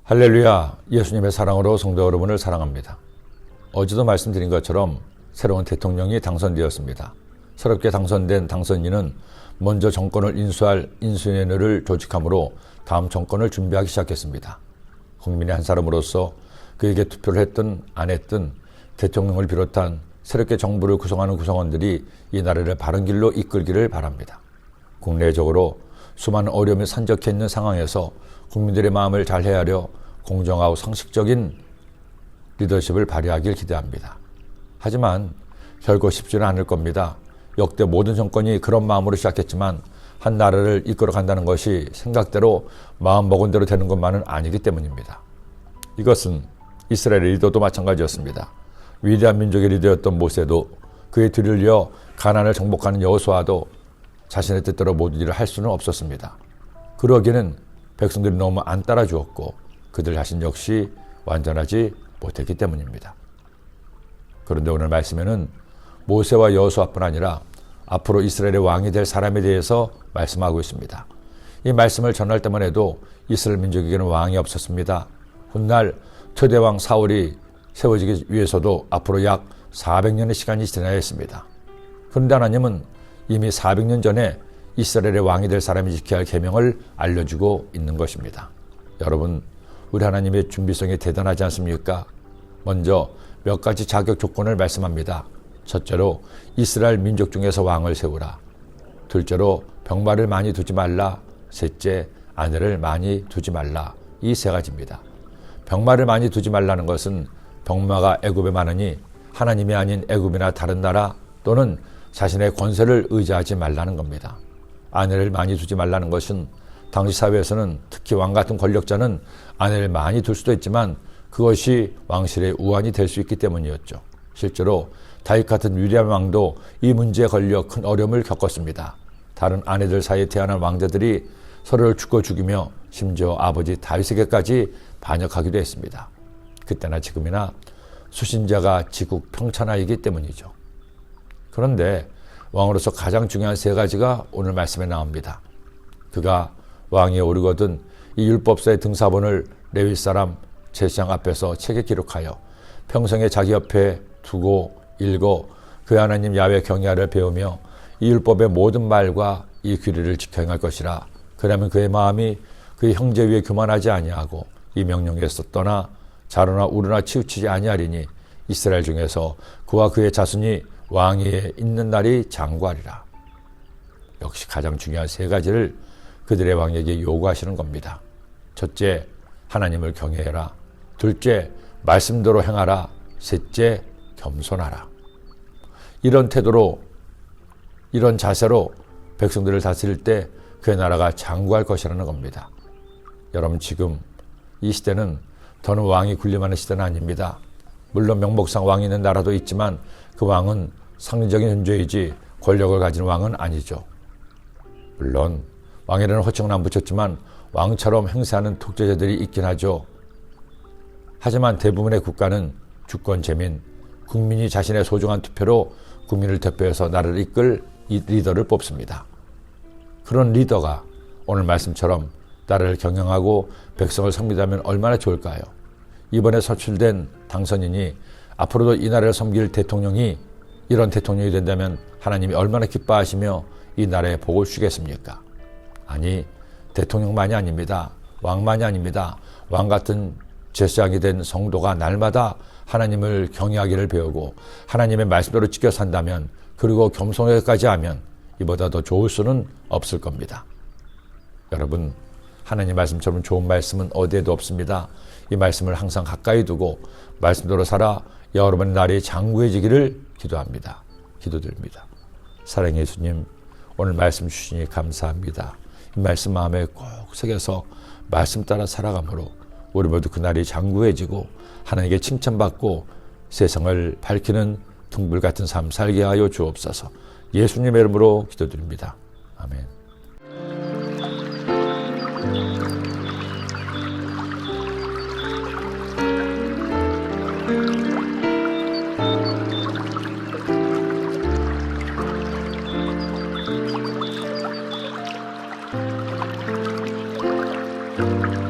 할렐루야, 예수님의 사랑으로 성도 여러분을 사랑합니다. 어제도 말씀드린 것처럼 새로운 대통령이 당선되었습니다. 새롭게 당선된 당선인은 먼저 정권을 인수할 인수위원회를 조직함으로 다음 정권을 준비하기 시작했습니다. 국민의 한 사람으로서 그에게 투표를 했든 안 했든 대통령을 비롯한 새롭게 정부를 구성하는 구성원들이 이 나라를 바른 길로 이끌기를 바랍니다. 국내적으로 수많은 어려움이 산적해 있는 상황에서 국민들의 마음을 잘 헤아려 공정하고 상식적인 리더십을 발휘하길 기대합니다. 하지만 결코 쉽지는 않을 겁니다. 역대 모든 정권이 그런 마음으로 시작했지만 한 나라를 이끌어간다는 것이 생각대로 마음먹은 대로 되는 것만은 아니기 때문입니다. 이것은 이스라엘의 리더도 마찬가지였습니다. 위대한 민족의 리더였던 모세도 그의 뒤를 이어 가나안을 정복하는 여호수아도 자신의 뜻대로 모든 일을 할 수는 없었습니다. 그러기에는 백성들이 너무 안 따라주었고 그들 자신 역시 완전하지 못했기 때문입니다. 그런데 오늘 말씀에는 모세와 여호수아뿐 아니라 앞으로 이스라엘의 왕이 될 사람에 대해서 말씀하고 있습니다. 이 말씀을 전할 때만 해도 이스라엘 민족에게는 왕이 없었습니다. 훗날 초대왕 사울이 세워지기 위해서도 앞으로 약 400년의 시간이 지나야 했습니다. 그런데 하나님은 이미 400년 전에 이스라엘의 왕이 될 사람이 지켜야 할 계명을 알려주고 있는 것입니다. 여러분, 우리 하나님의 준비성이 대단하지 않습니까? 먼저 몇 가지 자격 조건을 말씀합니다. 첫째로 이스라엘 민족 중에서 왕을 세우라. 둘째로 병마를 많이 두지 말라. 셋째, 아내를 많이 두지 말라. 이 세 가지입니다. 병마를 많이 두지 말라는 것은 병마가 애굽에 많으니 하나님이 아닌 애굽이나 다른 나라 또는 자신의 권세를 의지하지 말라는 겁니다. 아내를 많이 두지 말라는 것은 당시 사회에서는 특히 왕 같은 권력자는 아내를 많이 둘 수도 있지만 그것이 왕실의 우환이 될 수 있기 때문이었죠. 실제로 다윗 같은 위대한 왕도 이 문제에 걸려 큰 어려움을 겪었습니다. 다른 아내들 사이에 태어난 왕자들이 서로를 죽고 죽이며 심지어 아버지 다윗에게까지 반역하기도 했습니다. 그때나 지금이나 수신자가 지국 평천하이기 때문이죠. 그런데 왕으로서 가장 중요한 세 가지가 오늘 말씀에 나옵니다. 그가 왕위에 오르거든 이 율법서의 등사본을 레위 사람 제사장 앞에서 책에 기록하여 평생에 자기 옆에 두고 읽어 그 하나님 야훼 경외를 배우며 이 율법의 모든 말과 이 규례를 지켜 행할 것이라. 그러면 그의 마음이 그의 형제 위에 교만하지 아니하고 이 명령에서 떠나 자로나 우르나 치우치지 아니하리니 이스라엘 중에서 그와 그의 자손이 왕위에 있는 날이 장구하리라. 역시 가장 중요한 세 가지를 그들의 왕에게 요구하시는 겁니다. 첫째, 하나님을 경외해라. 둘째, 말씀대로 행하라. 셋째, 겸손하라. 이런 태도로, 이런 자세로 백성들을 다스릴 때 그의 나라가 장구할 것이라는 겁니다. 여러분, 지금 이 시대는 더는 왕이 군림하는 시대는 아닙니다. 물론 명목상 왕이 있는 나라도 있지만 그 왕은 상징적인 존재이지 권력을 가진 왕은 아니죠. 물론 왕이라는 호칭은 안 붙였지만 왕처럼 행세하는 독재자들이 있긴 하죠. 하지만 대부분의 국가는 주권 재민, 국민이 자신의 소중한 투표로 국민을 대표해서 나라를 이끌 이 리더를 뽑습니다. 그런 리더가 오늘 말씀처럼 나라를 경영하고 백성을 섬기다면 얼마나 좋을까요? 이번에 선출된 당선인이 앞으로도 이 나라를 섬길 대통령이 이런 대통령이 된다면 하나님이 얼마나 기뻐하시며 이 나라에 복을 주겠습니까? 아니, 대통령만이 아닙니다. 왕만이 아닙니다. 왕 같은 제사장이 된 성도가 날마다 하나님을 경외하기를 배우고 하나님의 말씀대로 지켜 산다면, 그리고 겸손하게까지 하면 이보다 더 좋을 수는 없을 겁니다. 여러분, 하나님 말씀처럼 좋은 말씀은 어디에도 없습니다. 이 말씀을 항상 가까이 두고 말씀대로 살아 여러분의 날이 장구해지기를 기도합니다. 기도드립니다. 사랑의 예수님, 오늘 말씀 주시니 감사합니다. 이 말씀 마음에 꼭 새겨서 말씀 따라 살아가므로 우리 모두 그날이 장구해지고 하나님께 칭찬받고 세상을 밝히는 등불 같은 삶 살게 하여 주옵소서. 예수님의 이름으로 기도드립니다. 아멘. you.